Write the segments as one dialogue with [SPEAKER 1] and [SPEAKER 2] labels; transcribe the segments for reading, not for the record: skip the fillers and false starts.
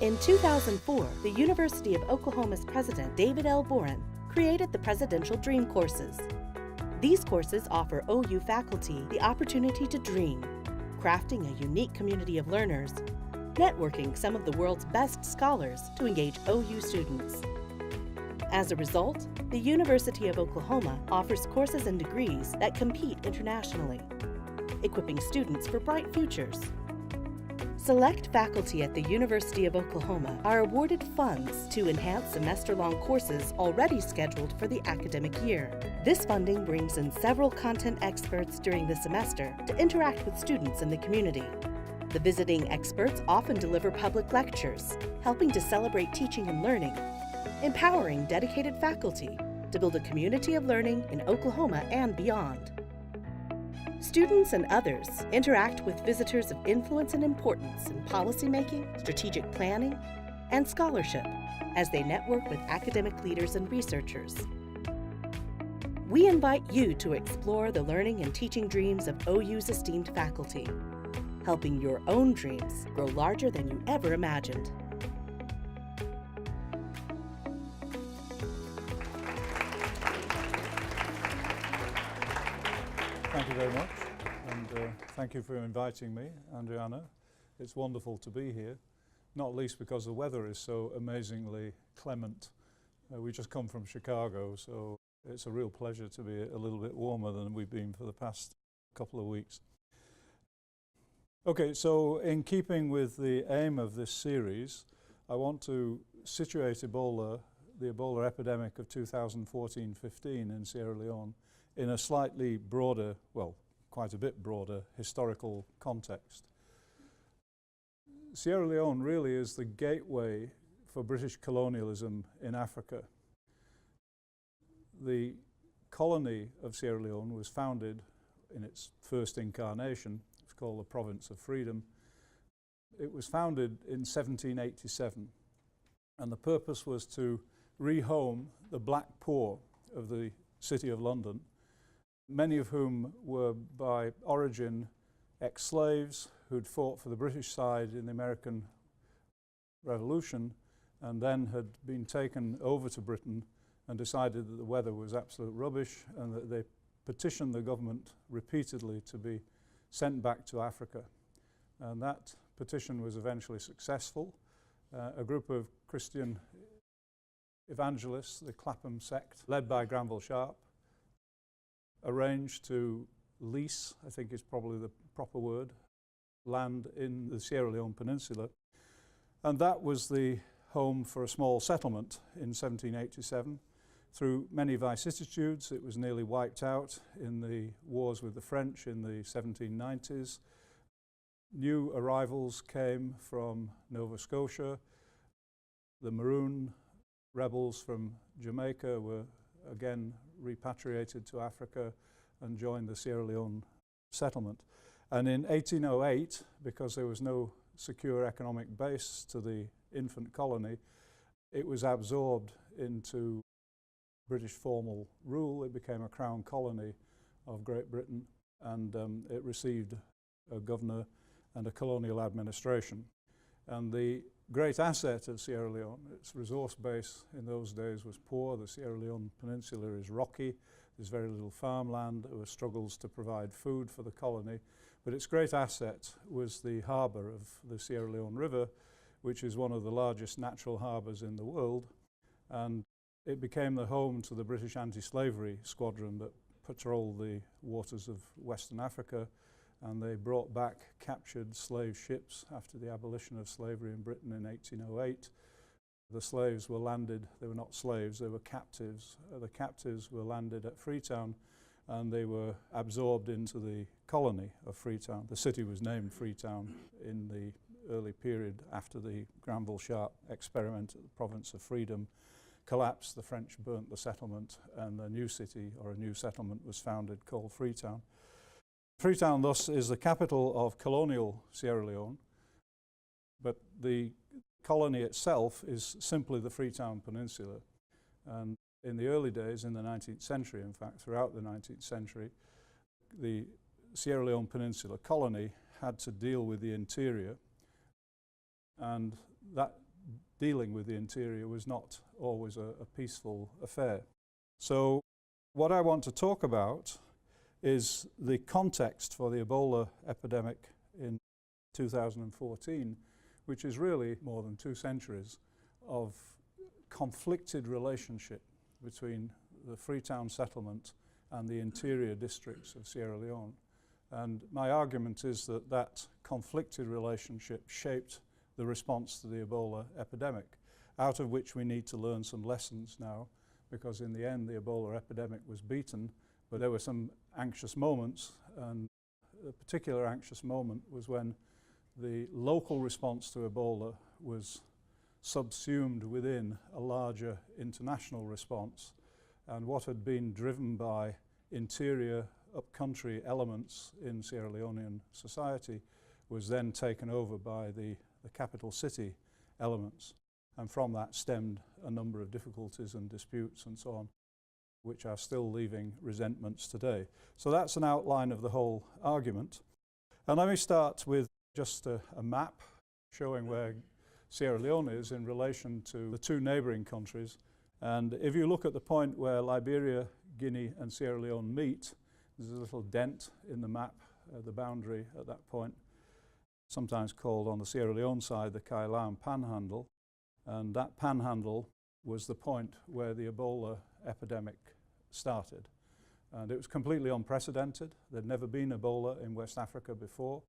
[SPEAKER 1] In 2004, the University of Oklahoma's president, David L. Boren, created the Presidential Dream Courses. These courses offer OU faculty the opportunity to dream, crafting a unique community of learners, networking some of the world's best scholars to engage OU students. As a result, the University of Oklahoma offers courses and degrees that compete internationally, equipping students for bright futures. Select faculty at the University of Oklahoma are awarded funds to enhance semester-long courses already scheduled for the academic year. This funding brings in several content experts during the semester to interact with students in the community. The visiting experts often deliver public lectures, helping to celebrate teaching and learning, empowering dedicated faculty to build a community of learning in Oklahoma and beyond. Students and others interact with visitors of influence and importance in policymaking, strategic planning, and scholarship as they network with academic leaders and researchers. We invite you to explore the learning and teaching dreams of OU's esteemed faculty, helping your own dreams grow larger than you ever imagined.
[SPEAKER 2] Thank you very much, and thank you for inviting me, Adriana. It's wonderful to be here, not least because the weather is so amazingly clement. We just come from Chicago, so it's a real pleasure to be a little bit warmer than we've been for the past couple of weeks. Okay, so in keeping with the aim of this series, I want to situate Ebola, the Ebola epidemic of 2014-15 in Sierra Leone, in a slightly broader, well, quite a bit broader historical context. Sierra Leone really is the gateway for British colonialism in Africa. The colony of Sierra Leone was founded in its first incarnation. It's called the Province of Freedom. It was founded in 1787, and the purpose was to rehome the black poor of the City of London, many of whom were by origin ex-slaves who'd fought for the British side in the American Revolution and then had been taken over to Britain and decided that the weather was absolute rubbish and that they petitioned the government repeatedly to be sent back to Africa. And that petition was eventually successful. A group of Christian evangelists, the Clapham sect, led by Granville Sharp, arranged to lease, I think is probably the proper word, land in the Sierra Leone Peninsula. And that was the home for a small settlement in 1787. Through many vicissitudes, it was nearly wiped out in the wars with the French in the 1790s. New arrivals came from Nova Scotia. The Maroon rebels from Jamaica were again repatriated to Africa and joined the Sierra Leone settlement. And in 1808, because there was no secure economic base to the infant colony, it was absorbed into British formal rule. It became a crown colony of Great Britain, and it received a governor and a colonial administration. And the great asset of Sierra Leone, its resource base in those days was poor. The Sierra Leone Peninsula is rocky. There's very little farmland. There were struggles to provide food for the colony. But its great asset was the harbour of the Sierra Leone River, which is one of the largest natural harbours in the world. And it became the home to the British anti-slavery squadron that patrolled the waters of Western Africa, and they brought back captured slave ships after the abolition of slavery in Britain in 1808. The slaves were landed, they were not slaves, they were captives. The captives were landed at Freetown, and they were absorbed into the colony of Freetown. The city was named Freetown in the early period after the Granville Sharp experiment at the Province of Freedom collapsed. The French burnt the settlement, and a new city or a new settlement was founded called Freetown. Freetown thus is the capital of colonial Sierra Leone, but the colony itself is simply the Freetown Peninsula. And in the early days, in the 19th century, in fact, throughout the 19th century, the Sierra Leone Peninsula colony had to deal with the interior, and that dealing with the interior was not always a peaceful affair. So what I want to talk about is the context for the Ebola epidemic in 2014, which is really more than 2 centuries of conflicted relationship between the Freetown settlement and the interior districts of Sierra Leone. And my argument is that that conflicted relationship shaped the response to the Ebola epidemic, out of which we need to learn some lessons now, because in the end the Ebola epidemic was beaten, but there were some anxious moments, and a particular anxious moment was when the local response to Ebola was subsumed within a larger international response, and what had been driven by interior upcountry elements in Sierra Leonean society was then taken over by the capital city elements, and from that stemmed a number of difficulties and disputes and so on, which are still leaving resentments today. So that's an outline of the whole argument. And let me start with just a map showing where Sierra Leone is in relation to the 2 neighbouring countries. And if you look at the point where Liberia, Guinea and Sierra Leone meet, there's a little dent in the map, the boundary at that point, sometimes called on the Sierra Leone side the Kailam Panhandle. And that panhandle was the point where the Ebola epidemic started. And it was completely unprecedented. There'd never been Ebola in West Africa before.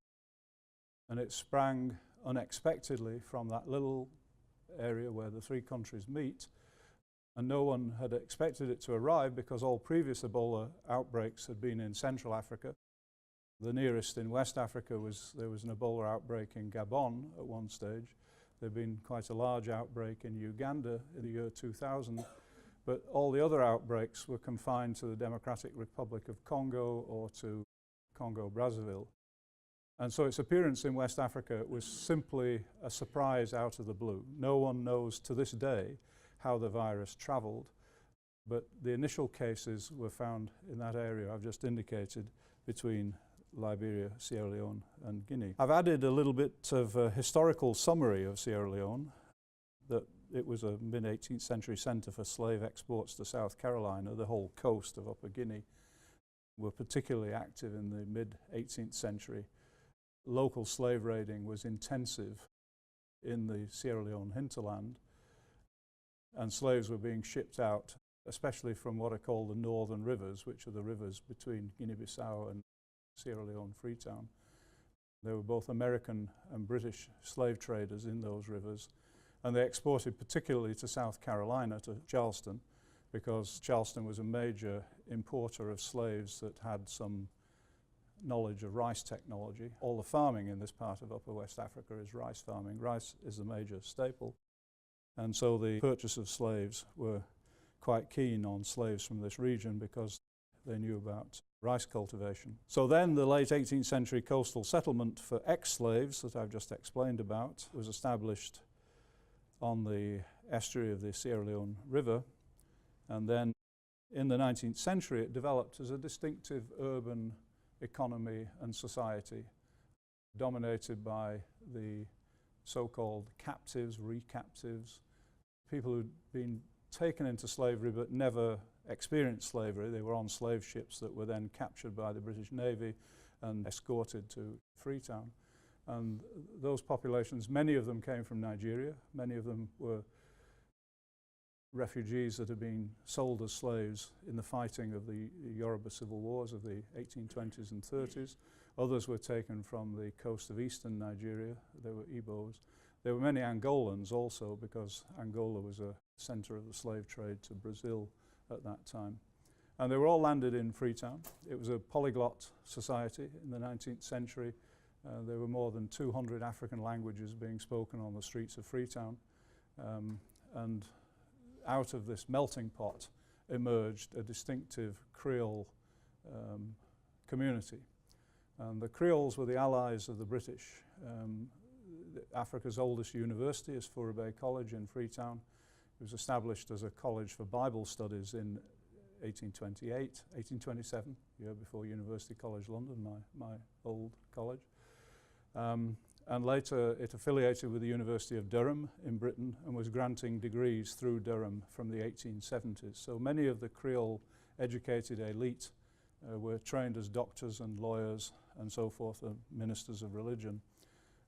[SPEAKER 2] And it sprang unexpectedly from that little area where the 3 countries meet. And no one had expected it to arrive because all previous Ebola outbreaks had been in Central Africa. The nearest in West Africa there was an Ebola outbreak in Gabon at one stage. There'd been quite a large outbreak in Uganda in the year 2000. But all the other outbreaks were confined to the Democratic Republic of Congo or to Congo-Brazzaville. And so its appearance in West Africa was simply a surprise out of the blue. No one knows to this day how the virus travelled, but the initial cases were found in that area I've just indicated between Liberia, Sierra Leone and Guinea. I've added a little bit of a historical summary of Sierra Leone, that it was a mid-18th century centre for slave exports to South Carolina. The whole coast of Upper Guinea were particularly active in the mid-18th century. Local slave raiding was intensive in the Sierra Leone hinterland, and slaves were being shipped out, especially from what are called the northern rivers, which are the rivers between Guinea-Bissau and Sierra Leone Freetown. There were both American and British slave traders in those rivers, and they exported particularly to South Carolina, to Charleston, because Charleston was a major importer of slaves that had some knowledge of rice technology. All the farming in this part of Upper West Africa is rice farming. Rice is the major staple. And so the purchase of slaves were quite keen on slaves from this region because they knew about rice cultivation. So then the late 18th century coastal settlement for ex-slaves that I've just explained about was established on the estuary of the Sierra Leone River. And then in the 19th century it developed as a distinctive urban economy and society dominated by the so-called captives, recaptives, people who'd been taken into slavery but never experienced slavery. They were on slave ships that were then captured by the British Navy and escorted to Freetown. And those populations, many of them came from Nigeria, many of them were refugees that had been sold as slaves in the fighting of the Yoruba civil wars of the 1820s and 30s. Others were taken from the coast of eastern Nigeria. They were Igbos. There were many Angolans also, because Angola was a center of the slave trade to Brazil at that time. And they were all landed in Freetown. It was a polyglot society in the 19th century. There were more than 200 African languages being spoken on the streets of Freetown. And out of this melting pot emerged a distinctive Creole community. And the Creoles were the allies of the British. Africa's oldest university is Furah Bay College in Freetown. It was established as a college for Bible studies in 1827, year before University College London, my old college. and later it affiliated with the University of Durham in Britain and was granting degrees through Durham from the 1870s. So many of the Creole educated elite were trained as doctors and lawyers and so forth, and ministers of religion.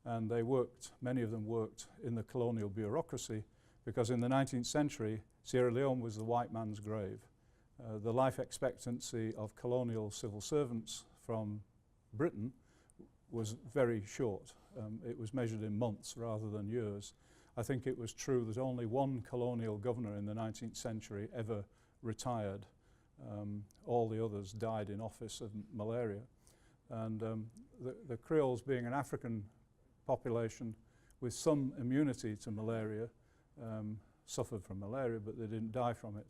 [SPEAKER 2] And they worked, many of them worked in the colonial bureaucracy, because in the 19th century, Sierra Leone was the white man's grave. The life expectancy of colonial civil servants from Britain was very short. It was measured in months rather than years. I think it was true that only one colonial governor in the 19th century ever retired. All the others died in office of malaria. And the Creoles, being an African population with some immunity to malaria, suffered from malaria, but they didn't die from it.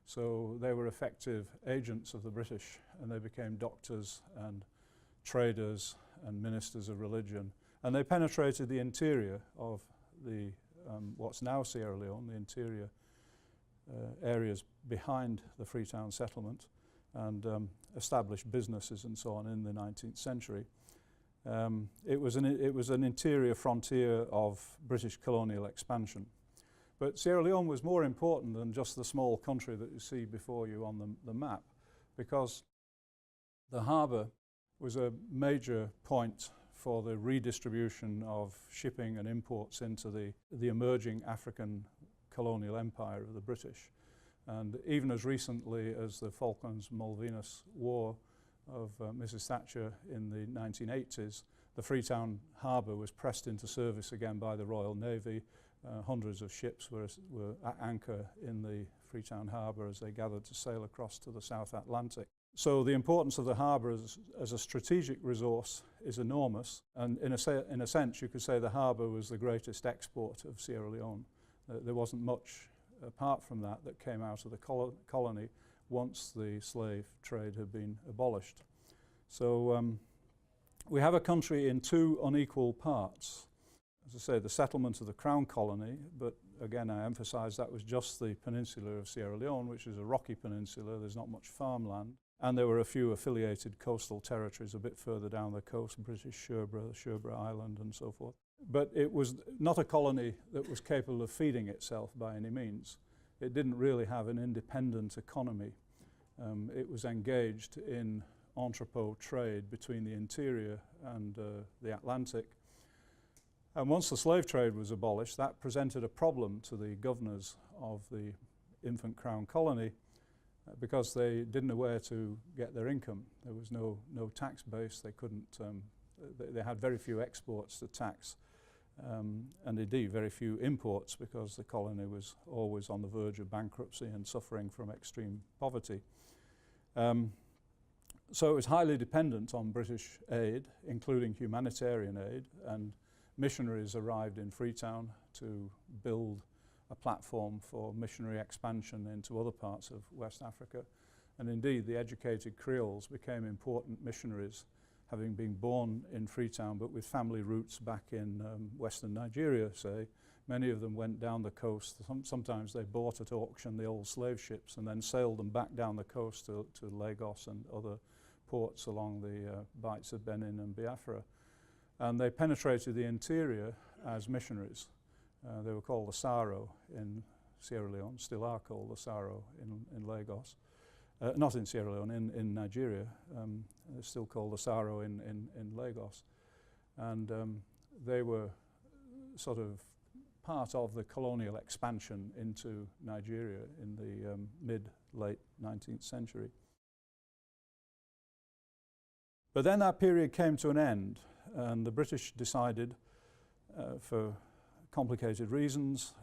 [SPEAKER 2] So they were effective agents of the British, and they became doctors and traders and ministers of religion. And they penetrated the interior of the what's now Sierra Leone, the interior areas behind the Freetown settlement, and established businesses and so on in the 19th century. It was an interior frontier of British colonial expansion. But Sierra Leone was more important than just the small country that you see before you on the map, because the harbour was a major point for the redistribution of shipping and imports into the emerging African colonial empire of the British. And even as recently as the Falklands-Malvinas War of Mrs. Thatcher in the 1980s, the Freetown harbour was pressed into service again by the Royal Navy. Hundreds of ships were at anchor in the Freetown harbour as they gathered to sail across to the South Atlantic. So the importance of the harbour as a strategic resource is enormous, and in a sense you could say the harbour was the greatest export of Sierra Leone. There wasn't much apart from that came out of the colony once the slave trade had been abolished. So we have a country in two unequal parts. As I say, the settlement of the Crown Colony, but again I emphasise that was just the peninsula of Sierra Leone, which is a rocky peninsula, there's not much farmland. And there were a few affiliated coastal territories a bit further down the coast, British Sherbra Island and so forth. But it was not a colony that was capable of feeding itself by any means. It didn't really have an independent economy. It was engaged in entrepot trade between the interior and the Atlantic. And once the slave trade was abolished, that presented a problem to the governors of the infant Crown Colony because they didn't know where to get their income. There was no tax base. They couldn't. They had very few exports to tax, and indeed very few imports because the colony was always on the verge of bankruptcy and suffering from extreme poverty. So it was highly dependent on British aid, including humanitarian aid, and missionaries arrived in Freetown to build a platform for missionary expansion into other parts of West Africa. And indeed, the educated Creoles became important missionaries, having been born in Freetown, but with family roots back in Western Nigeria, say. Many of them went down the coast. Sometimes they bought at auction the old slave ships and then sailed them back down the coast to Lagos and other ports along the bights of Benin and Biafra. And they penetrated the interior as missionaries. They were called the Saro in Sierra Leone, still are called the Saro in Lagos. Not in Sierra Leone, in Nigeria. They're still called the Saro in Lagos. And they were sort of part of the colonial expansion into Nigeria in the mid-late 19th century. But then that period came to an end, and the British decided, for complicated reasons,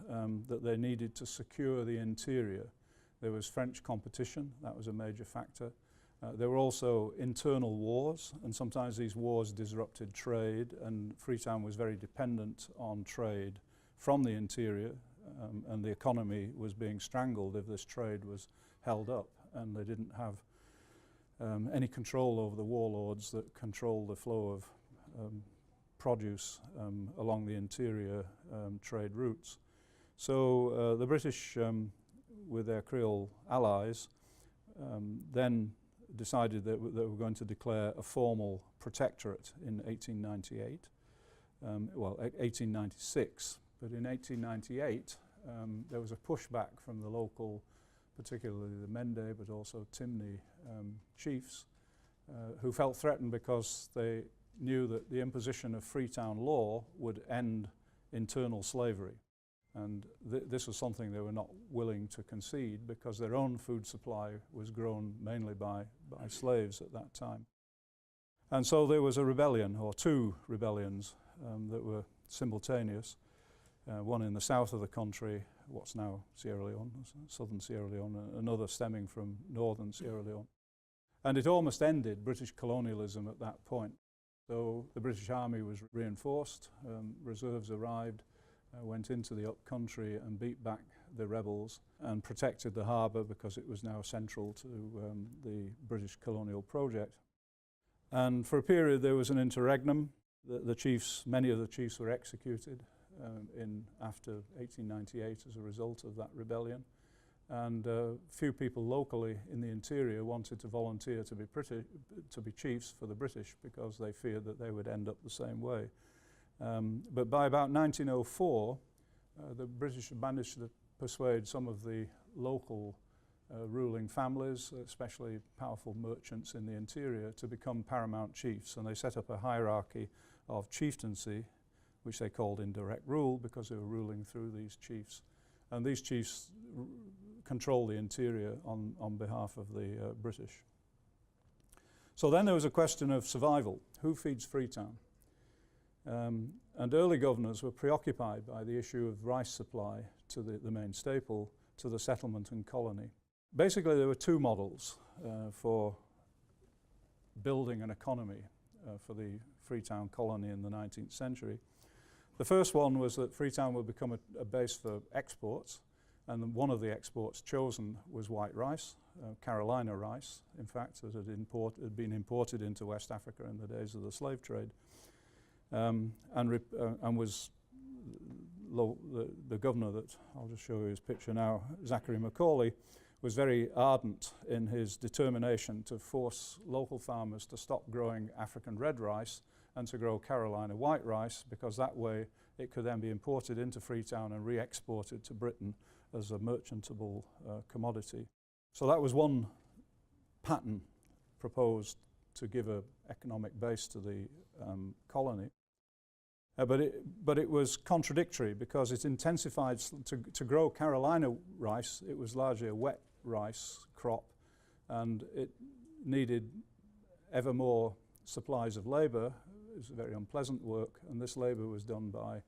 [SPEAKER 2] that they needed to secure the interior. There was French competition, that was a major factor. There were also internal wars, and sometimes these wars disrupted trade, and Freetown was very dependent on trade from the interior, and the economy was being strangled if this trade was held up, and they didn't have any control over the warlords that controlled the flow of produce along the interior trade routes. So the British, with their Creole allies, then decided that they were going to declare a formal protectorate in 1898. 1896. But in 1898, there was a pushback from the local, particularly the Mende, but also Timni chiefs, who felt threatened because they knew that the imposition of Freetown law would end internal slavery. And this was something they were not willing to concede because their own food supply was grown mainly by slaves at that time. And so there was a rebellion, or two rebellions, that were simultaneous. One in the south of the country, what's now Sierra Leone, southern Sierra Leone, another stemming from northern Sierra Leone. And it almost ended British colonialism at that point. So the British Army was reinforced, reserves arrived, went into the upcountry and beat back the rebels and protected the harbour because it was now central to the British colonial project. And for a period there was an interregnum. The chiefs, many of the chiefs were executed after 1898 as a result of that rebellion. And few people locally in the interior wanted to volunteer to be chiefs for the British because they feared that they would end up the same way. But by about 1904, the British managed to persuade some of the local ruling families, especially powerful merchants in the interior, to become paramount chiefs. And they set up a hierarchy of chieftaincy, which they called indirect rule because they were ruling through these chiefs. And these chiefs controlled the interior on behalf of the British. So then there was a question of survival. Who feeds Freetown? And early governors were preoccupied by the issue of rice supply to the main staple, to the settlement and colony. Basically, there were two models for building an economy for the Freetown colony in the 19th century. The first one was that Freetown would become a base for exports, and one of the exports chosen was white rice, Carolina rice, in fact, that had been imported into West Africa in the days of the slave trade. And was the governor that, I'll just show you his picture now, Zachary Macaulay, was very ardent in his determination to force local farmers to stop growing African red rice and to grow Carolina white rice, because that way it could then be imported into Freetown and re-exported to Britain as a merchantable commodity. So that was one pattern proposed to give an economic base to the colony. But it was contradictory because it intensified, to grow Carolina rice, it was largely a wet rice crop, and it needed ever more supplies of labour. It was very unpleasant work, and this labour was done by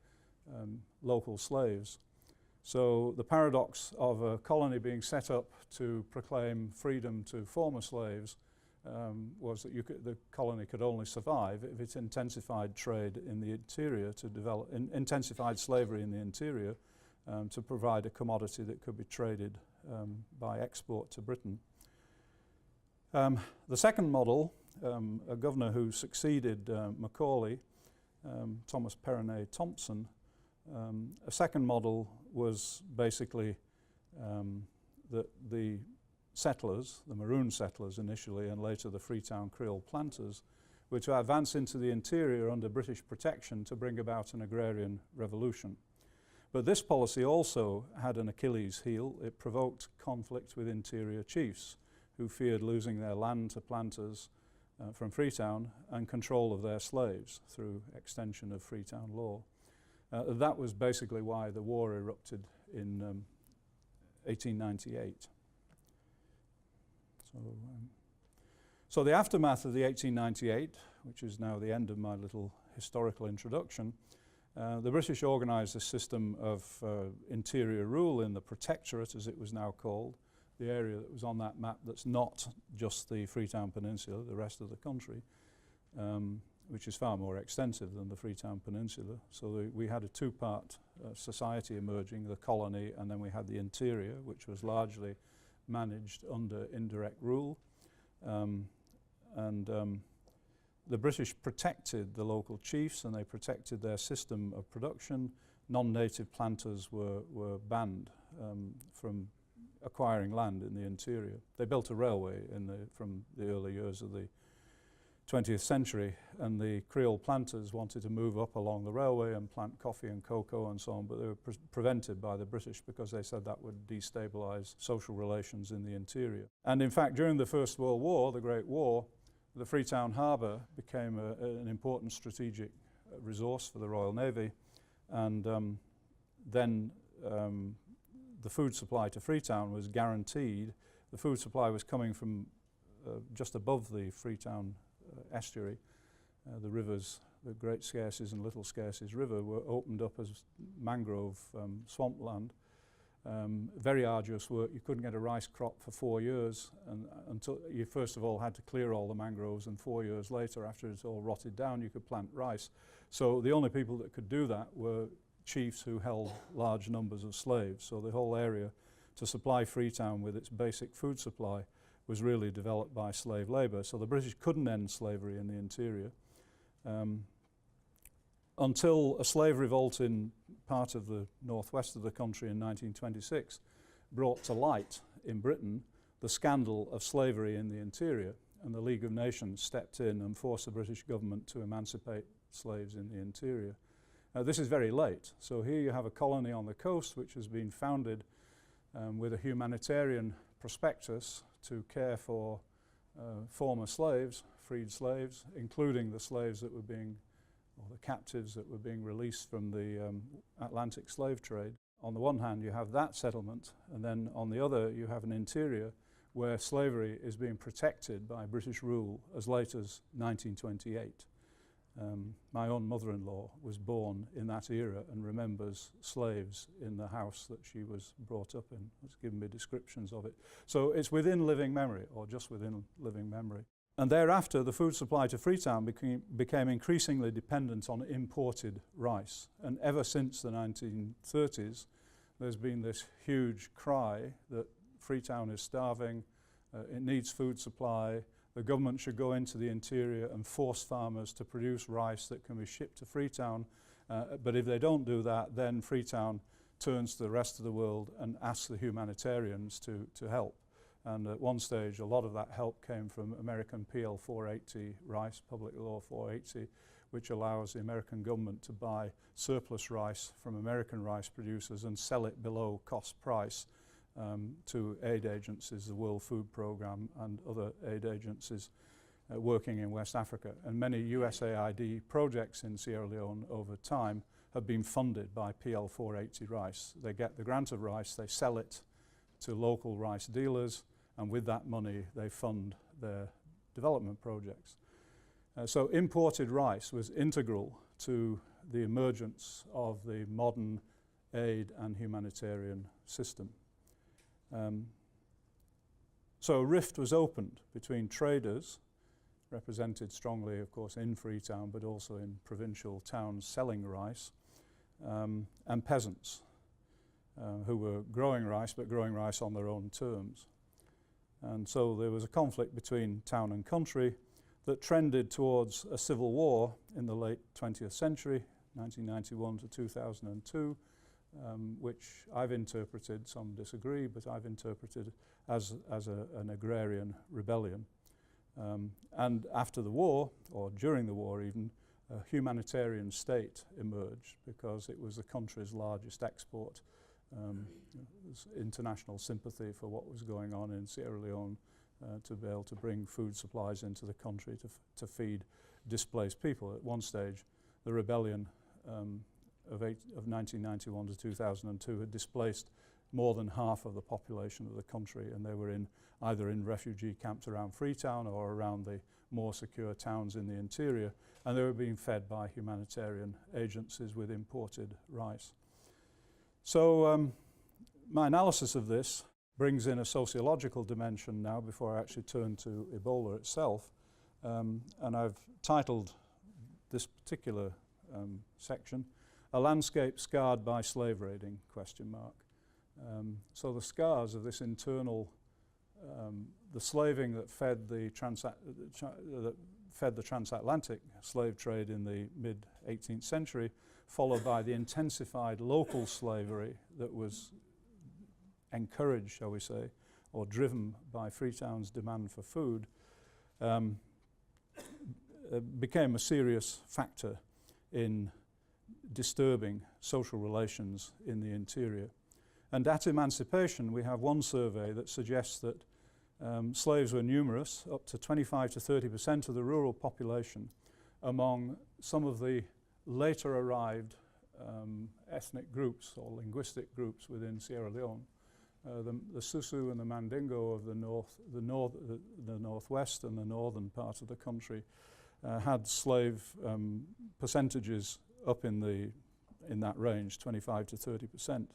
[SPEAKER 2] local slaves. So the paradox of a colony being set up to proclaim freedom to former slaves was that the colony could only survive if it intensified trade in the interior to develop, intensified slavery in the interior to provide a commodity that could be traded by export to Britain. The second model, a governor who succeeded Macaulay, Thomas Perronney Thompson, a second model was basically that the settlers, the maroon settlers initially and later the Freetown Creole planters, were to advance into the interior under British protection to bring about an agrarian revolution. But this policy also had an Achilles heel. It provoked conflict with interior chiefs who feared losing their land to planters from Freetown and control of their slaves through extension of Freetown law. That was basically why the war erupted in 1898. So the aftermath of the 1898, which is now the end of my little historical introduction, the British organised a system of interior rule in the Protectorate, as it was now called, the area that was on that map that's not just the Freetown Peninsula, the rest of the country, which is far more extensive than the Freetown Peninsula. So we had a two-part society emerging, the colony, and then we had the interior, which was largely managed under indirect rule. The British protected the local chiefs and they protected their system of production. Non-native planters were banned from acquiring land in the interior. They built a railway from the early years of the 20th century, and the Creole planters wanted to move up along the railway and plant coffee and cocoa and so on, but they were prevented by the British because they said that would destabilize social relations in the interior. And in fact, during the First World War, the Great War, the Freetown Harbour became an important strategic resource for the Royal Navy, and then the food supply to Freetown was guaranteed. The food supply was coming from just above the Freetown estuary. The rivers, the Great Scarces and Little Scarces River, were opened up as mangrove swampland. Very arduous work. You couldn't get a rice crop for 4 years, and until you first of all had to clear all the mangroves, and 4 years later, after it's all rotted down, you could plant rice. So the only people that could do that were chiefs who held large numbers of slaves. So the whole area to supply Freetown with its basic food supply was really developed by slave labour. So the British couldn't end slavery in the interior until a slave revolt in part of the northwest of the country in 1926 brought to light in Britain the scandal of slavery in the interior, and the League of Nations stepped in and forced the British government to emancipate slaves in the interior. This is very late. So here you have a colony on the coast which has been founded with a humanitarian prospectus to care for former slaves, freed slaves, including the slaves that were being, or the captives that were being released from the Atlantic slave trade. On the one hand, you have that settlement, and then on the other, you have an interior where slavery is being protected by British rule as late as 1928. My own mother-in-law was born in that era and remembers slaves in the house that she was brought up in. It's given me descriptions of it. So it's within living memory, or just within living memory. And thereafter, the food supply to Freetown became increasingly dependent on imported rice. And ever since the 1930s, there's been this huge cry that Freetown is starving, it needs food supply. The government should go into the interior and force farmers to produce rice that can be shipped to Freetown. But if they don't do that, then Freetown turns to the rest of the world and asks the humanitarians to help. And at one stage, a lot of that help came from American PL 480 rice, Public Law 480, which allows the American government to buy surplus rice from American rice producers and sell it below cost price to aid agencies, the World Food Programme and other aid agencies working in West Africa. And many USAID projects in Sierra Leone over time have been funded by PL 480 rice. They get the grant of rice, they sell it to local rice dealers, and with that money they fund their development projects. So imported rice was integral to the emergence of the modern aid and humanitarian system. So a rift was opened between traders, represented strongly, of course, in Freetown, but also in provincial towns selling rice, and peasants who were growing rice, but growing rice on their own terms. And so there was a conflict between town and country that trended towards a civil war in the late 20th century, 1991 to 2002, which I've interpreted, some disagree, but I've interpreted as an agrarian rebellion. And after the war, or during the war even, a humanitarian state emerged because it was the country's largest export. There's international sympathy for what was going on in Sierra Leone to be able to bring food supplies into the country to feed displaced people. At one stage, the rebellion of 1991 to 2002 had displaced more than half of the population of the country, and they were either in refugee camps around Freetown or around the more secure towns in the interior, and they were being fed by humanitarian agencies with imported rice. So my analysis of this brings in a sociological dimension now before I actually turn to Ebola itself, and I've titled this particular section, "A Landscape Scarred by Slave Raiding?" So the scars of this internal, the slaving that fed the transatlantic slave trade in the mid-18th century, followed by the intensified local slavery that was encouraged, shall we say, or driven by Freetown's demand for food, became a serious factor in disturbing social relations in the interior. And at emancipation, we have one survey that suggests that slaves were numerous, up to 25 to 30% of the rural population, among some of the later arrived ethnic groups or linguistic groups within Sierra Leone. The Susu and the Mandingo of the northwest and the northern part of the country had slave percentages up in that range, 25 to 30%.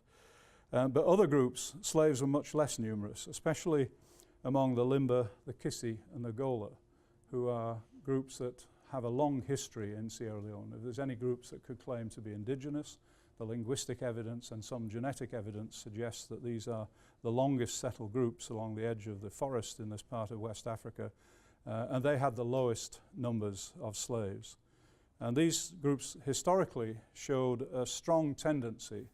[SPEAKER 2] But other groups, slaves were much less numerous, especially among the Limba, the Kissi and the Gola, who are groups that have a long history in Sierra Leone. If there's any groups that could claim to be indigenous, the linguistic evidence and some genetic evidence suggests that these are the longest settled groups along the edge of the forest in this part of West Africa, and they had the lowest numbers of slaves. And these groups historically showed a strong tendency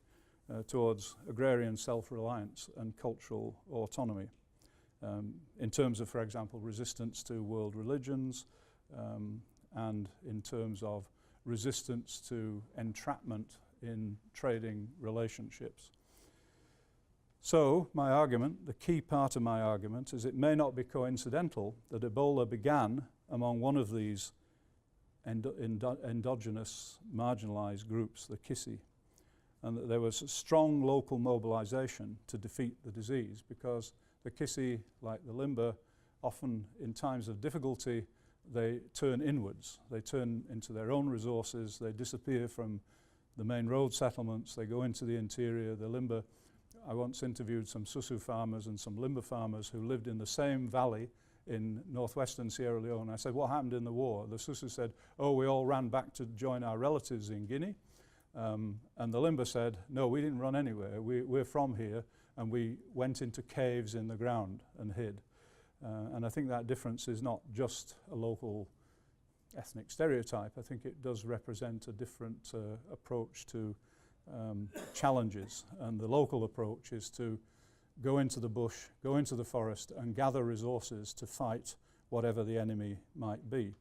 [SPEAKER 2] towards agrarian self-reliance and cultural autonomy in terms of, for example, resistance to world religions and in terms of resistance to entrapment in trading relationships. So my argument, the key part of my argument, is it may not be coincidental that Ebola began among one of these endogenous marginalized groups, the Kissi, and that there was a strong local mobilization to defeat the disease, because the Kissi, like the Limba, often in times of difficulty they turn inwards. They turn into their own resources, they disappear from the main road settlements, they go into the interior. The Limba, I once interviewed some Susu farmers and some Limba farmers who lived in the same valley in northwestern Sierra Leone. I said, what happened in the war? The Susu said, oh, we all ran back to join our relatives in Guinea. And the Limba said, no, we didn't run anywhere. We're from here, and we went into caves in the ground and hid. And I think that difference is not just a local ethnic stereotype. I think it does represent a different approach to challenges. And the local approach is to go into the bush, go into the forest, and gather resources to fight whatever the enemy might be.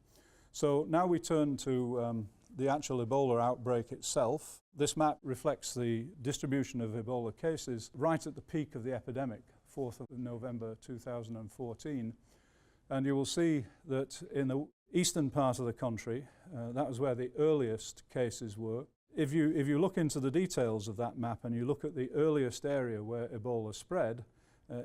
[SPEAKER 2] So now we turn to the actual Ebola outbreak itself. This map reflects the distribution of Ebola cases right at the peak of the epidemic, 4th of November 2014. And you will see that in the eastern part of the country, that was where the earliest cases were. If you look into the details of that map and you look at the earliest area where Ebola spread,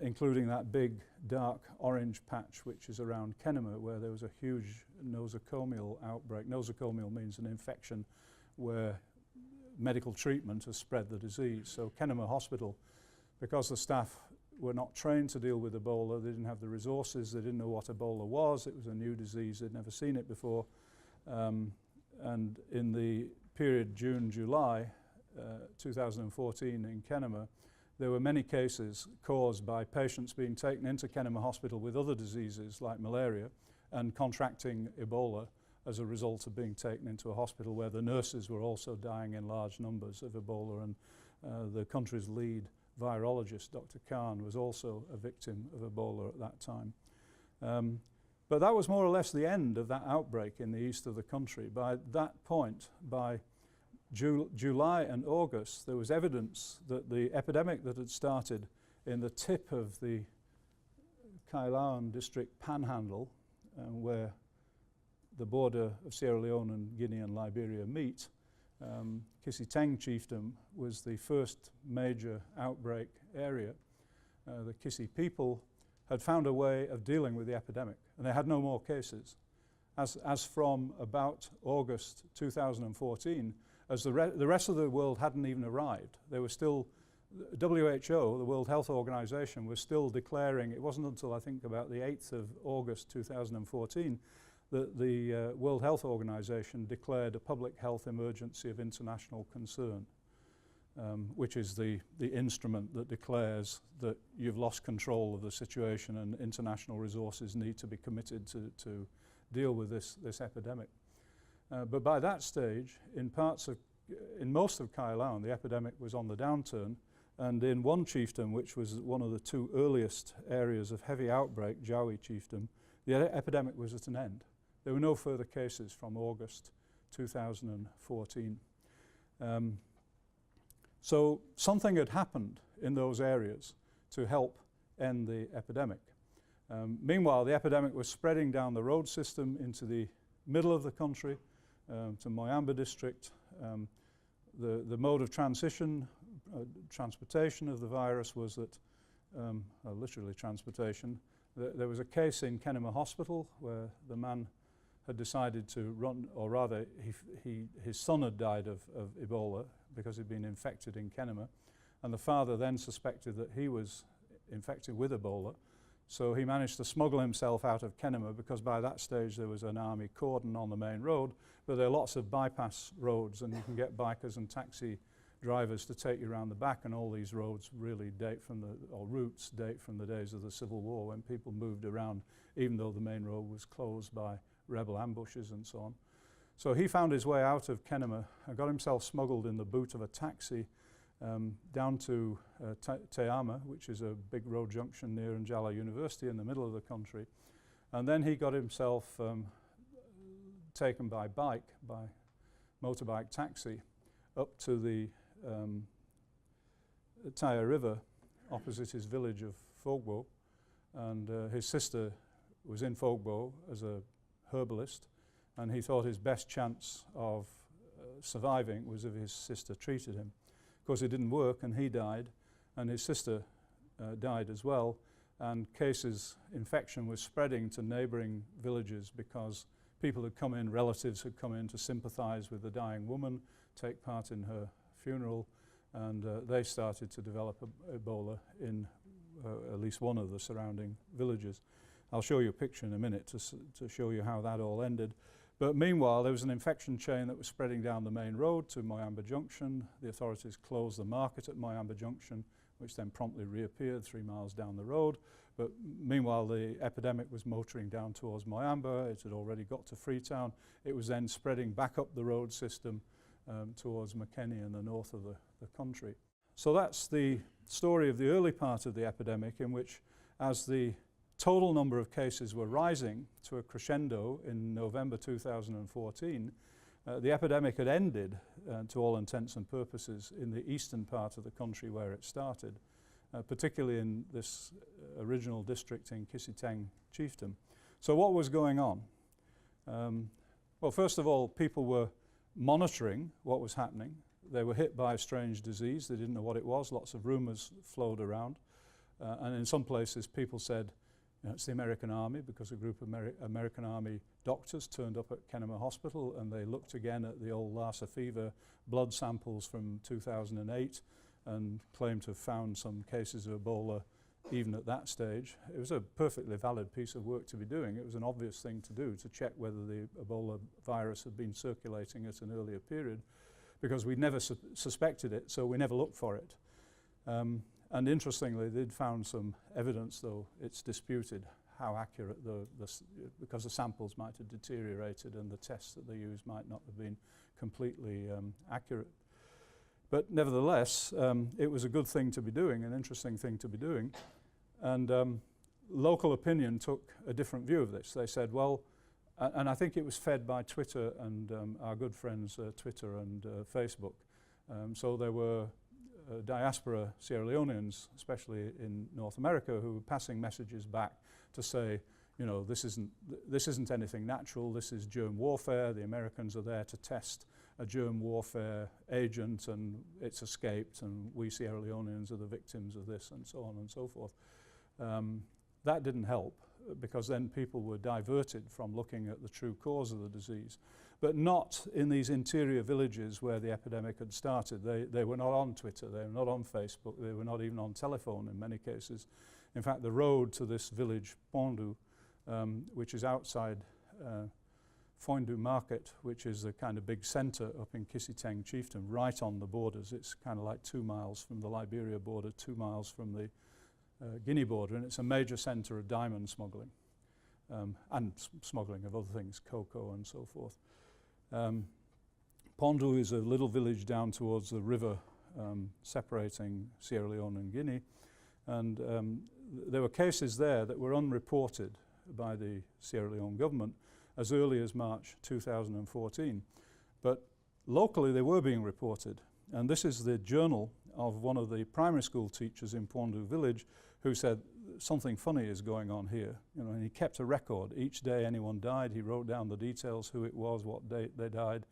[SPEAKER 2] including that big dark orange patch which is around Kenema, where there was a huge nosocomial outbreak. Nosocomial means an infection where medical treatment has spread the disease. So Kenema Hospital, because the staff were not trained to deal with Ebola, they didn't have the resources, they didn't know what Ebola was, it was a new disease, they'd never seen it before. And in the period June-July 2014 in Kenema, there were many cases caused by patients being taken into Kenema Hospital with other diseases like malaria and contracting Ebola as a result of being taken into a hospital where the nurses were also dying in large numbers of Ebola, and the country's lead virologist, Dr. Khan, was also a victim of Ebola at that time. But that was more or less the end of that outbreak in the east of the country. By that point, by July and August, there was evidence that the epidemic that had started in the tip of the Kailaon district panhandle, where the border of Sierra Leone and Guinea and Liberia meet, Kissi-Teng chiefdom was the first major outbreak area. The Kissi people had found a way of dealing with the epidemic, and they had no more cases. As from about August 2014, as the rest of the world hadn't even arrived, they were still, WHO, the World Health Organization, was still declaring, it wasn't until I think about the 8th of August 2014 that the World Health Organization declared a public health emergency of international concern, which is the instrument that declares that you've lost control of the situation and international resources need to be committed to deal with this epidemic. But by that stage, in most of Kailaon, the epidemic was on the downturn, and in one chiefdom, which was one of the two earliest areas of heavy outbreak, Jawi chiefdom, the epidemic was at an end. There were no further cases from August 2014. So something had happened in those areas to help end the epidemic. Meanwhile, the epidemic was spreading down the road system into the middle of the country, to Moyamba district. The mode of transportation of the virus was that, literally transportation, there was a case in Kenema Hospital where the man had decided to run, or rather his son had died of Ebola because he'd been infected in Kenema, and the father then suspected that he was infected with Ebola. So he managed to smuggle himself out of Kenema, because by that stage there was an army cordon on the main road, but there are lots of bypass roads, and you can get bikers and taxi drivers to take you around the back, and all these roads really date from routes date from the days of the Civil War, when people moved around even though the main road was closed by rebel ambushes and so on. So he found his way out of Kenema and got himself smuggled in the boot of a taxi down to Teama, which is a big road junction near Njala University in the middle of the country. And then he got himself taken by motorbike taxi up to the Taya River opposite his village of Fogbo. And his sister was in Fogbo as a herbalist, and he thought his best chance of surviving was if his sister treated him. Of course, it didn't work, and he died, and his sister died as well, and infection was spreading to neighbouring villages because people had come in, relatives had come in to sympathise with the dying woman, take part in her funeral, and they started to develop Ebola in at least one of the surrounding villages. I'll show you a picture in a minute to show you how that all ended. But meanwhile, there was an infection chain that was spreading down the main road to Moyamba Junction. The authorities closed the market at Moyamba Junction, which then promptly reappeared 3 miles down the road. But meanwhile, the epidemic was motoring down towards Moyamba. It had already got to Freetown. It was then spreading back up the road system towards Makeni in the north of the country. So that's the story of the early part of the epidemic, in which, as the total number of cases were rising to a crescendo in November 2014, the epidemic had ended, to all intents and purposes, in the eastern part of the country where it started, particularly in this original district in Kisiteng Chiefdom. So what was going on? Well, first of all, people were monitoring what was happening. They were hit by a strange disease. They didn't know what it was. Lots of rumours flowed around. And in some places, people said, it's the American Army, because a group of American Army doctors turned up at Kenema Hospital, and they looked again at the old Lassa fever blood samples from 2008 and claimed to have found some cases of Ebola even at that stage. It was a perfectly valid piece of work to be doing. It was an obvious thing to do, to check whether the Ebola virus had been circulating at an earlier period, because we'd never suspected it, so we never looked for it. And interestingly, they'd found some evidence, though it's disputed how accurate because the samples might have deteriorated and the tests that they used might not have been completely accurate. But nevertheless, it was a good thing to be doing, an interesting thing to be doing. And local opinion took a different view of this. They said, well, and I think it was fed by Twitter and our good friends Twitter and Facebook. So there were diaspora Sierra Leoneans, especially in North America, who were passing messages back to say, you know, this isn't anything natural, this is germ warfare. The Americans are there to test a germ warfare agent, and it's escaped, and we Sierra Leoneans are the victims of this, and so on and so forth. That didn't help, because then people were diverted from looking at the true cause of the disease. But not in these interior villages where the epidemic had started. They were not on Twitter, they were not on Facebook, they were not even on telephone in many cases. In fact, the road to this village, Pondu, which is outside Fondu Market, which is a kind of big centre up in Kisiteng Chiefdom, right on the borders. It's kind of like 2 miles from the Liberia border, 2 miles from the Guinea border, and it's a major centre of diamond smuggling and smuggling of other things, cocoa and so forth. Pondu is a little village down towards the river separating Sierra Leone and Guinea, and there were cases there that were unreported by the Sierra Leone government, as early as March 2014. But locally they were being reported, and this is the journal of one of the primary school teachers in Poindu village who said something funny is going on here. And he kept a record. Each day anyone died, he wrote down the details, who it was, what date they died,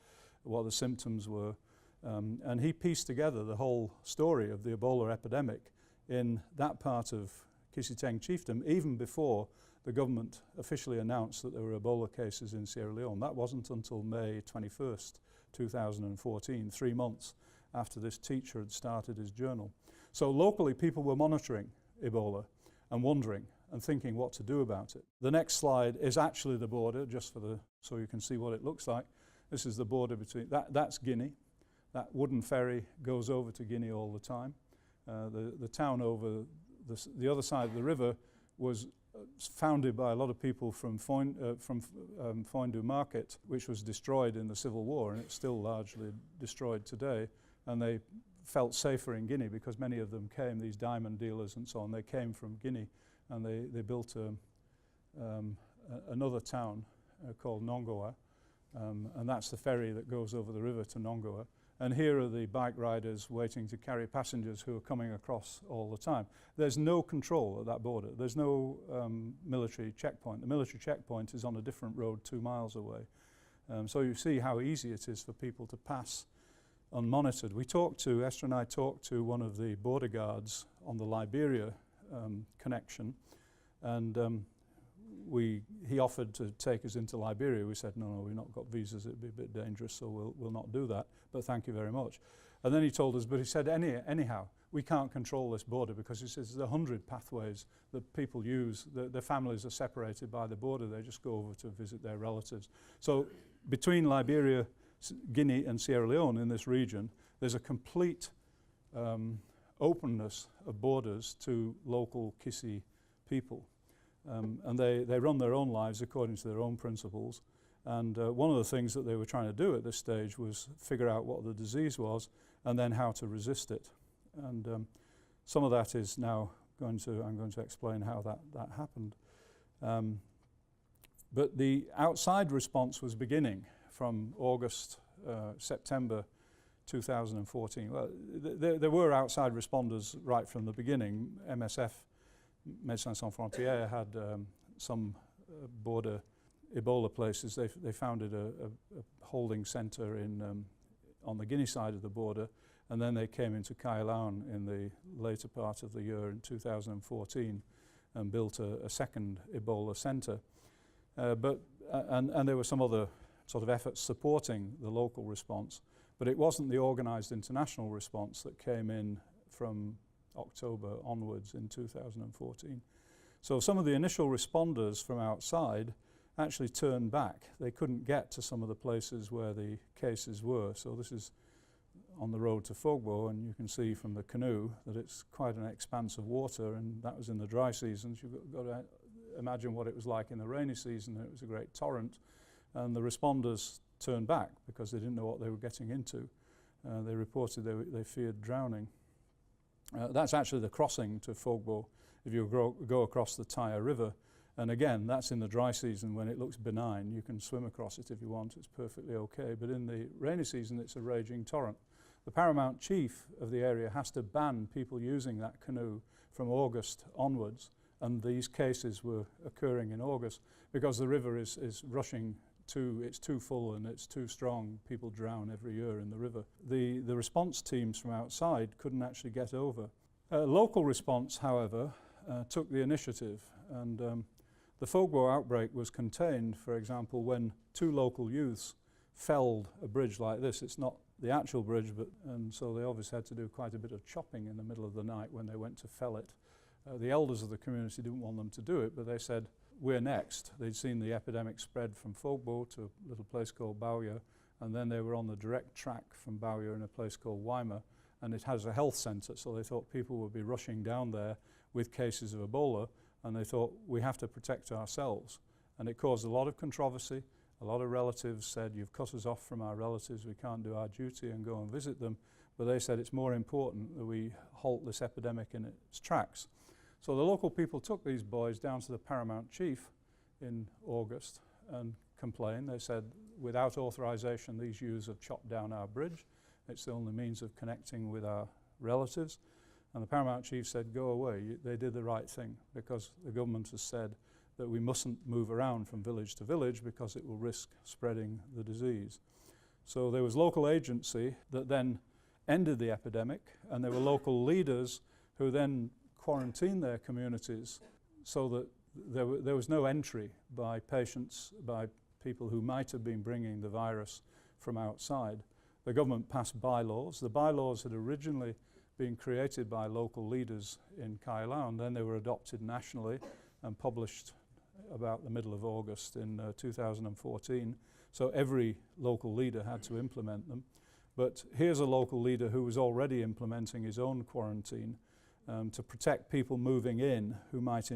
[SPEAKER 2] what the symptoms were, and he pieced together the whole story of the Ebola epidemic in that part of Kisiteng chiefdom even before the government officially announced that there were Ebola cases in Sierra Leone. That wasn't until May 21st, 2014, 3 months after this teacher had started his journal. So locally people were monitoring Ebola and wondering and thinking what to do about it. The next slide is actually the border, just so you can see what it looks like. This is the border between, that's Guinea. That wooden ferry goes over to Guinea all the time. The town over the other side of the river was founded by a lot of people from Poindu Market, which was destroyed in the Civil War, and it's still largely destroyed today. And they felt safer in Guinea because many of them came, these diamond dealers and so on, they came from Guinea, and they built another town called Nongoa, and that's the ferry that goes over the river to Nongoa. And here are the bike riders waiting to carry passengers who are coming across all the time. There's no control at that border. There's no military checkpoint. The military checkpoint is on a different road 2 miles away. So you see how easy it is for people to pass unmonitored. Esther and I talked to one of the border guards on the Liberia connection, and he offered to take us into Liberia. We said, no, we've not got visas, it'd be a bit dangerous, so we'll not do that, but thank you very much. And then he told us, but he said, anyhow, we can't control this border because he says there's 100 pathways that people use. Their families are separated by the border. They just go over to visit their relatives. So between Liberia, Guinea and Sierra Leone in this region, there's a complete openness of borders to local Kisi people. And they run their own lives according to their own principles. And one of the things that they were trying to do at this stage was figure out what the disease was and then how to resist it. And some of that is now I'm going to explain how that happened. But the outside response was beginning from September 2014. Well, there were outside responders right from the beginning. MSF, Médecins Sans Frontières, had some border Ebola places. They founded a holding centre on the Guinea side of the border, and then they came into Kailaun in the later part of the year in 2014 and built a second Ebola centre. And there were some other sort of efforts supporting the local response, but it wasn't the organised international response that came in from October onwards in 2014. So some of the initial responders from outside actually turned back. They couldn't get to some of the places where the cases were. So this is on the road to Fogbo, and you can see from the canoe that it's quite an expanse of water, and that was in the dry seasons. You've got to imagine what it was like in the rainy season. It was a great torrent, and the responders turned back because they didn't know what they were getting into. They reported they feared drowning. That's actually the crossing to Fogbo if you go across the Taya River. And again, that's in the dry season when it looks benign. You can swim across it if you want, it's perfectly okay. But in the rainy season, it's a raging torrent. The paramount chief of the area has to ban people using that canoe from August onwards, and these cases were occurring in August because the river is rushing it's too full and it's too strong. People drown every year in the river. The response teams from outside couldn't actually get over. Local response, however, took the initiative, and the Fogbo outbreak was contained, for example, when 2 local youths felled a bridge like this. It's not the actual bridge, and so they obviously had to do quite a bit of chopping in the middle of the night when they went to fell it. The elders of the community didn't want them to do it, but they said, we're next. They'd seen the epidemic spread from Fogbo to a little place called Bauya, and then they were on the direct track from Bauya in a place called Waima, and it has a health centre, so they thought people would be rushing down there with cases of Ebola, and they thought, we have to protect ourselves. And it caused a lot of controversy. A lot of relatives said, you've cut us off from our relatives, we can't do our duty and go and visit them. But they said it's more important that we halt this epidemic in its tracks. So the local people took these boys down to the paramount chief in August and complain. They said, without authorization, these youths have chopped down our bridge. It's the only means of connecting with our relatives. And the paramount chief said, go away. They did the right thing, because the government has said that we mustn't move around from village to village because it will risk spreading the disease. So there was local agency that then ended the epidemic, and there were local leaders who then quarantined their communities so that there was no entry by patients, by people who might have been bringing the virus from outside. The government passed bylaws. The bylaws had originally been created by local leaders in Kailau, and then they were adopted nationally and published about the middle of August in 2014. So every local leader had to implement them. But here's a local leader who was already implementing his own quarantine to protect people moving in who might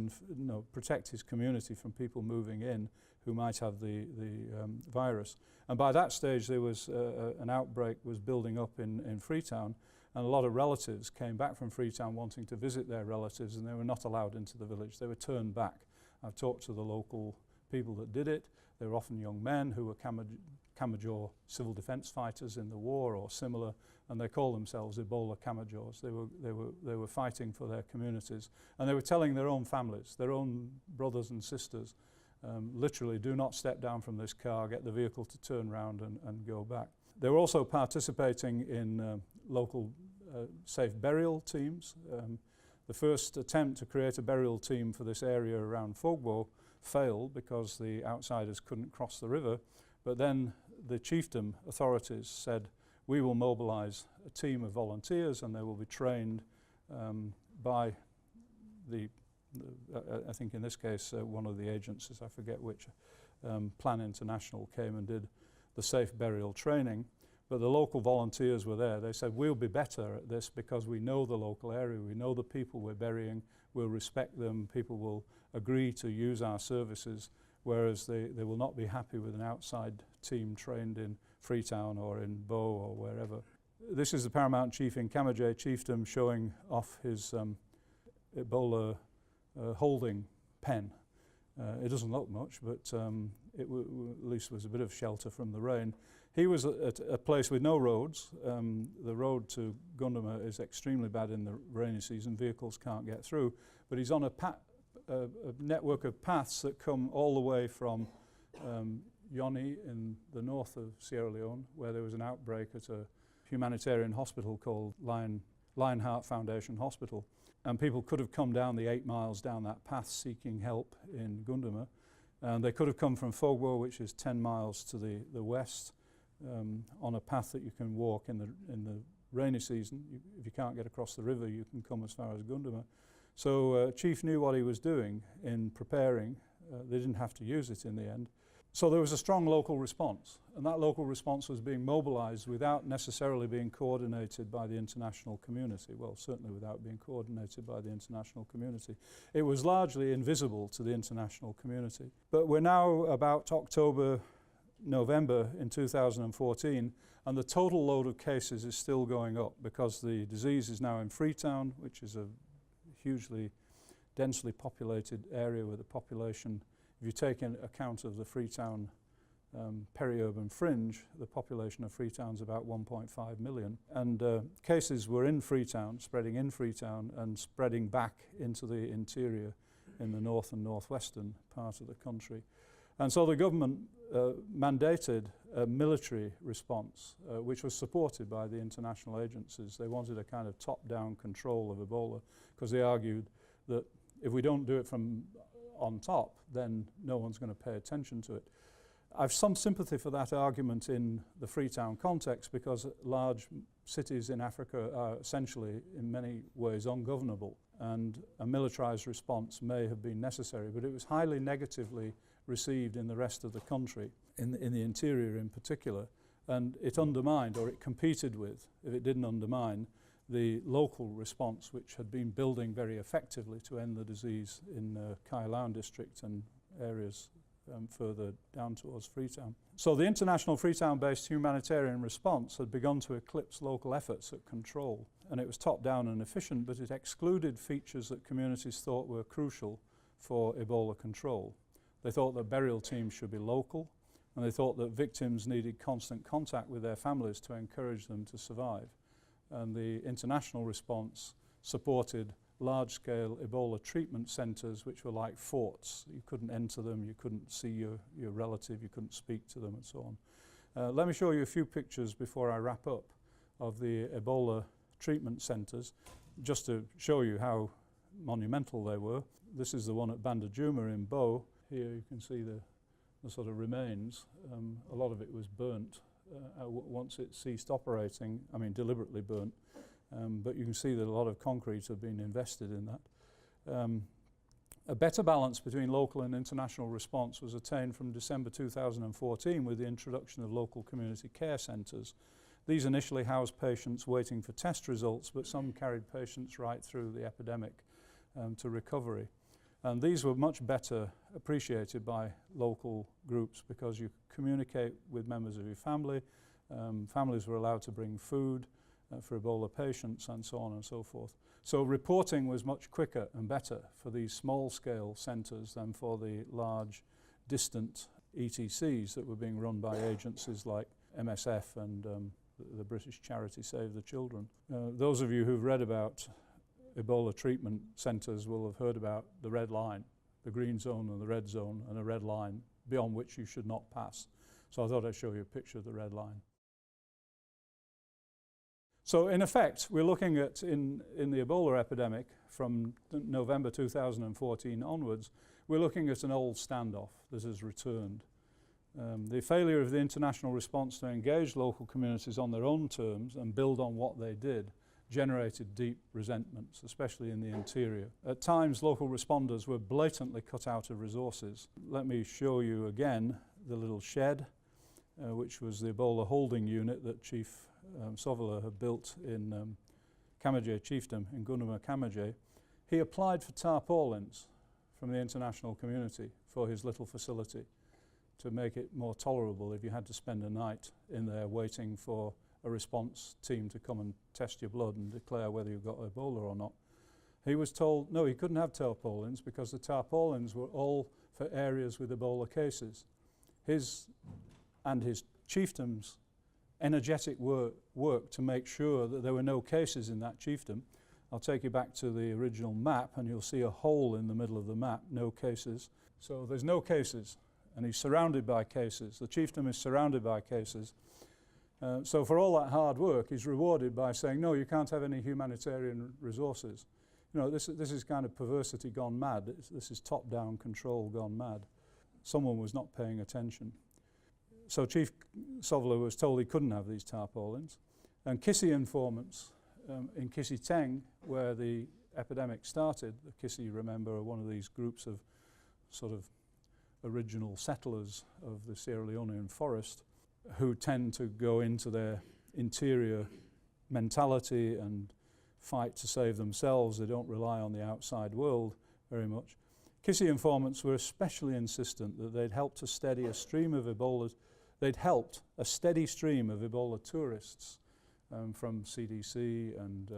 [SPEAKER 2] protect his community from people moving in who might have the virus. And by that stage there was an outbreak was building up in Freetown, and a lot of relatives came back from Freetown wanting to visit their relatives, and they were not allowed into the village. They were turned back. I've talked to the local people that did it. They were often young men who were Kamajor civil defence fighters in the war or similar, and they call themselves Ebola Kamajors. They were fighting for their communities, and they were telling their own families, their own brothers and sisters, literally, do not step down from this car, get the vehicle to turn round and go back. They were also participating in local safe burial teams. The first attempt to create a burial team for this area around Fogbo failed because the outsiders couldn't cross the river, but then the chiefdom authorities said, we will mobilize a team of volunteers and they will be trained by I think in this case one of the agencies, I forget which, Plan International came and did the safe burial training. But the local volunteers were there. They said, we'll be better at this because we know the local area, we know the people we're burying, we'll respect them, people will agree to use our services, whereas they will not be happy with an outside team trained in Freetown or in Bo or wherever. This is the paramount chief in Kamajay chiefdom showing off his Ebola holding pen. It doesn't look much, but it at least was a bit of shelter from the rain. He was at a place with no roads. The road to Gundama is extremely bad in the rainy season. Vehicles can't get through. But he's on a network of paths that come all the way from Yoni in the north of Sierra Leone, where there was an outbreak at a humanitarian hospital called Lionheart Foundation Hospital. And people could have come down the 8 miles down that path seeking help in Gundama. And they could have come from Fogbo, which is 10 miles to the west, on a path that you can walk in the rainy season. If you can't get across the river, you can come as far as Gundama. So Chief knew what he was doing in preparing. They didn't have to use it in the end. So there was a strong local response, and that local response was being mobilized without necessarily being coordinated by the international community. Well, certainly without being coordinated by the international community. It was largely invisible to the international community. But we're now about November in 2014, and the total load of cases is still going up because the disease is now in Freetown, which is a hugely densely populated area with a population. If you take into account of the Freetown peri-urban fringe, the population of Freetown is about 1.5 million. And cases were in Freetown, spreading in Freetown and spreading back into the interior in the north and northwestern part of the country. And so the government mandated a military response, which was supported by the international agencies. They wanted a kind of top-down control of Ebola because they argued that if we don't do it from on top, then no one's going to pay attention to it. I've some sympathy for that argument in the Freetown context because large cities in Africa are essentially in many ways ungovernable, and a militarized response may have been necessary, but it was highly negatively received in the rest of the country, in the interior in particular, and it undermined, or it competed with, if it didn't undermine, the local response which had been building very effectively to end the disease in Kailau district and areas further down towards Freetown. So the international Freetown-based humanitarian response had begun to eclipse local efforts at control, and it was top-down and efficient, but it excluded features that communities thought were crucial for Ebola control. They thought that burial teams should be local, and they thought that victims needed constant contact with their families to encourage them to survive. And the international response supported large-scale Ebola treatment centres, which were like forts. You couldn't enter them, you couldn't see your relative, you couldn't speak to them, and so on. Let me show you a few pictures before I wrap up of the Ebola treatment centres, just to show you how monumental they were. This is the one at Bandajuma in Bo. Here you can see the sort of remains. A lot of it was burnt once it ceased operating, I mean deliberately burnt. But you can see that a lot of concrete had been invested in that. A better balance between local and international response was attained from December 2014 with the introduction of local community care centres. These initially housed patients waiting for test results, but some carried patients right through the epidemic to recovery. And these were much better appreciated by local groups because you communicate with members of your family. Families were allowed to bring food for Ebola patients and so on and so forth. So reporting was much quicker and better for these small-scale centres than for the large, distant ETCs that were being run by agencies like MSF and the British charity Save the Children. Those of you who've read about Ebola treatment centres will have heard about the red line, the green zone and the red zone, and a red line beyond which you should not pass. So I thought I'd show you a picture of the red line. So in effect, we're looking at, in the Ebola epidemic from November 2014 onwards, we're looking at an old standoff that has returned. The failure of the international response to engage local communities on their own terms and build on what they did generated deep resentments, especially in the interior. At times, local responders were blatantly cut out of resources. Let me show you again the little shed, which was the Ebola holding unit that Chief Sovola had built in Kamajé Chiefdom in Gunuma Kamajé. He applied for tarpaulins from the international community for his little facility to make it more tolerable if you had to spend a night in there waiting for a response team to come and test your blood and declare whether you've got Ebola or not. He was told no, he couldn't have tarpaulins because the tarpaulins were all for areas with Ebola cases. His and his chiefdom's energetic work to make sure that there were no cases in that chiefdom. I'll take you back to the original map and you'll see a hole in the middle of the map, no cases. So there's no cases and he's surrounded by cases. The chiefdom is surrounded by cases. So for all that hard work he's rewarded by saying no, you can't have any humanitarian resources. You know, this is kind of perversity gone mad. This is top-down control gone mad. Someone was not paying attention. So Chief Sovola was told he couldn't have these tarpaulins. And Kissi informants in Kissi Teng, where the epidemic started, the Kissi, remember, are one of these groups of sort of original settlers of the Sierra Leonean forest who tend to go into their interior mentality and fight to save themselves. They don't rely on the outside world very much. Kissi informants were especially insistent that they'd helped to steady a stream of Ebola. They'd helped a steady stream of Ebola tourists from CDC and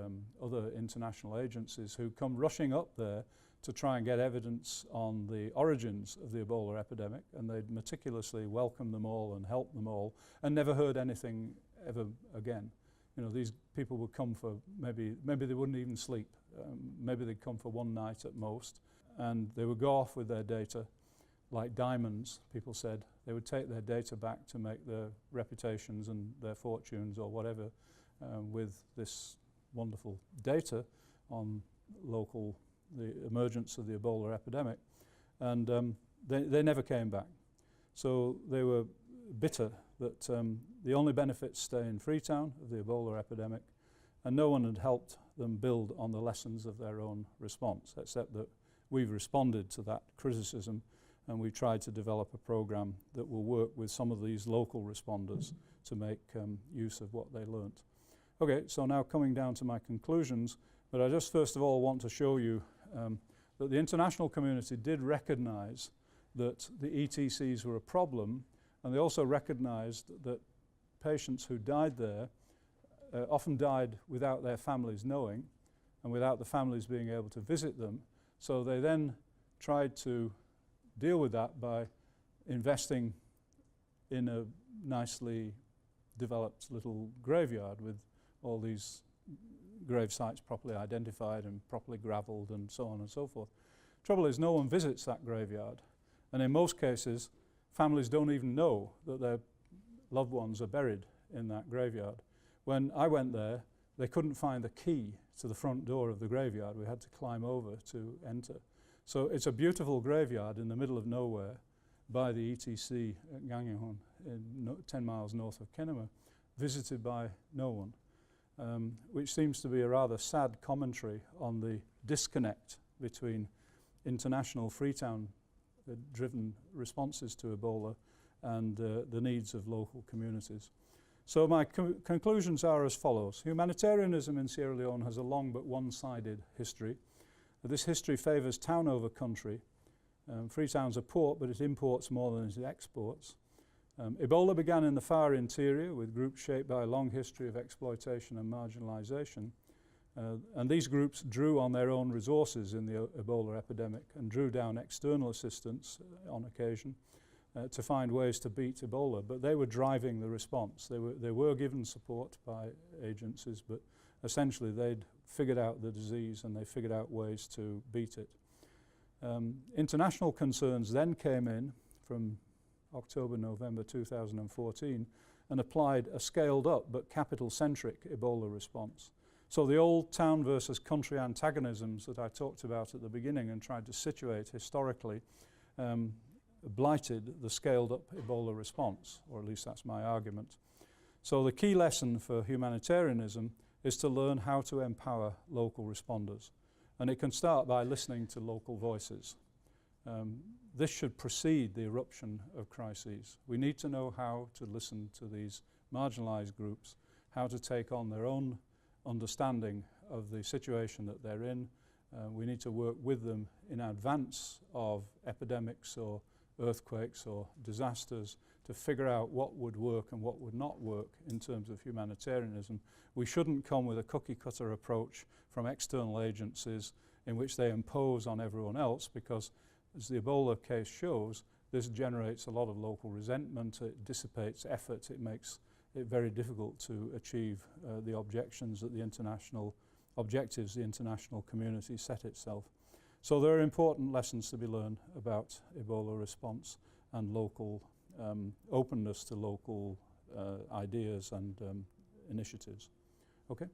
[SPEAKER 2] other international agencies who come rushing up there to try and get evidence on the origins of the Ebola epidemic, and they'd meticulously welcome them all and help them all and never heard anything ever again. You know, these people would come for maybe they wouldn't even sleep. Maybe they'd come for one night at most, and they would go off with their data like diamonds, people said. They would take their data back to make their reputations and their fortunes or whatever with this wonderful data on the emergence of the Ebola epidemic. And they never came back. So they were bitter that the only benefits stay in Freetown of the Ebola epidemic, and no one had helped them build on the lessons of their own response, except that we've responded to that criticism and we tried to develop a program that will work with some of these local responders to make use of what they learnt. Okay, so now coming down to my conclusions, but I just first of all want to show you that the international community did recognize that the ETCs were a problem, and they also recognized that patients who died there often died without their families knowing and without the families being able to visit them. So they then tried to deal with that by investing in a nicely developed little graveyard with all these grave sites properly identified and properly gravelled and so on and so forth. Trouble is, no one visits that graveyard, and in most cases families don't even know that their loved ones are buried in that graveyard. When I went there, they couldn't find the key to the front door of the graveyard. We had to climb over to enter. So it's a beautiful graveyard in the middle of nowhere by the ETC at Wageningen, 10 miles north of Kenema, visited by no one, which seems to be a rather sad commentary on the disconnect between international Freetown-driven responses to Ebola and the needs of local communities. So my conclusions are as follows. Humanitarianism in Sierra Leone has a long but one-sided history. This history favours town over country. Freetown's a port, but it imports more than it exports. Ebola began in the far interior with groups shaped by a long history of exploitation and marginalisation. And these groups drew on their own resources in the Ebola epidemic and drew down external assistance on occasion to find ways to beat Ebola. But they were driving the response. They were given support by agencies, but essentially they'd figured out the disease and they figured out ways to beat it. International concerns then came in from October, November 2014 and applied a scaled up but capital-centric Ebola response. So the old town versus country antagonisms that I talked about at the beginning and tried to situate historically blighted the scaled up Ebola response, or at least that's my argument. So the key lesson for humanitarianism is to learn how to empower local responders. And it can start by listening to local voices. This should precede the eruption of crises. We need to know how to listen to these marginalized groups, how to take on their own understanding of the situation that they're in. We need to work with them in advance of epidemics or earthquakes or disasters to figure out what would work and what would not work in terms of humanitarianism. We shouldn't come with a cookie-cutter approach from external agencies in which they impose on everyone else, because as the Ebola case shows, this generates a lot of local resentment, it dissipates effort, it makes it very difficult to achieve the objectives the international community set itself. So there are important lessons to be learned about Ebola response and local openness to local ideas and initiatives. Okay?